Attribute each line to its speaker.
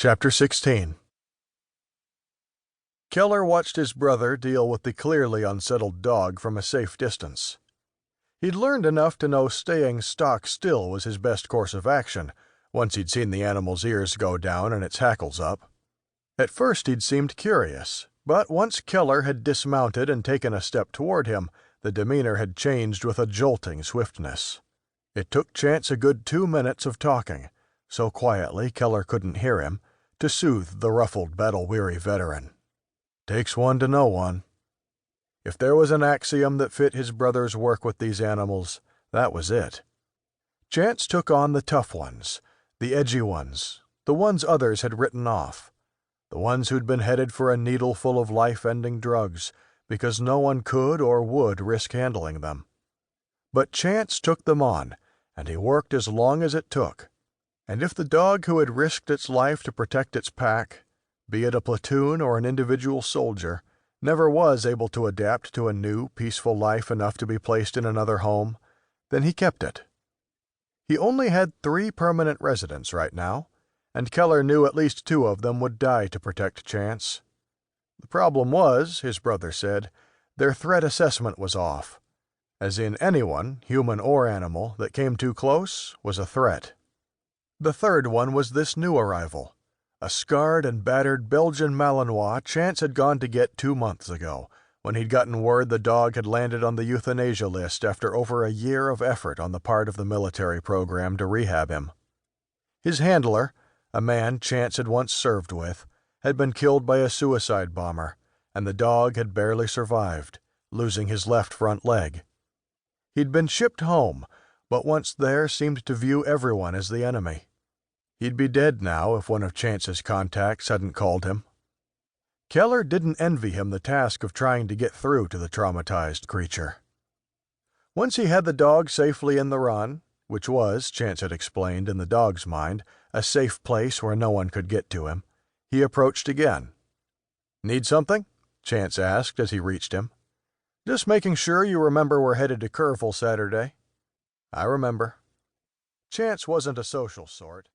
Speaker 1: Chapter 16. Keller watched his brother deal with the clearly unsettled dog from a safe distance. He'd learned enough to know staying stock still was his best course of action, once he'd seen the animal's ears go down and its hackles up. At first he'd seemed curious, but once Keller had dismounted and taken a step toward him, the demeanor had changed with a jolting swiftness. It took Chance a good 2 minutes of talking, so quietly Keller couldn't hear him, to soothe the ruffled, battle-weary veteran. Takes one to know one. If there was an axiom that fit his brother's work with these animals, that was it. Chance took on the tough ones, the edgy ones, the ones others had written off, the ones who'd been headed for a needle full of life-ending drugs, because no one could or would risk handling them. But Chance took them on, and he worked as long as it took. And if the dog who had risked its life to protect its pack, be it a platoon or an individual soldier, never was able to adapt to a new, peaceful life enough to be placed in another home, then he kept it. He only had 3 permanent residents right now, and Keller knew at least 2 of them would die to protect Chance. The problem was, his brother said, their threat assessment was off. As in anyone, human or animal, that came too close was a threat. The third one was this new arrival, a scarred and battered Belgian Malinois Chance had gone to get 2 months ago, when he'd gotten word the dog had landed on the euthanasia list after over a year of effort on the part of the military program to rehab him. His handler, a man Chance had once served with, had been killed by a suicide bomber, and the dog had barely survived, losing his left front leg. He'd been shipped home, but once there seemed to view everyone as the enemy. He'd be dead now if one of Chance's contacts hadn't called him. Keller didn't envy him the task of trying to get through to the traumatized creature. Once he had the dog safely in the run, which was, Chance had explained in the dog's mind, a safe place where no one could get to him, he approached again. "Need something?" Chance asked as he reached him. "Just making sure you remember we're headed to Kerrville Saturday." "I remember." Chance wasn't a social sort,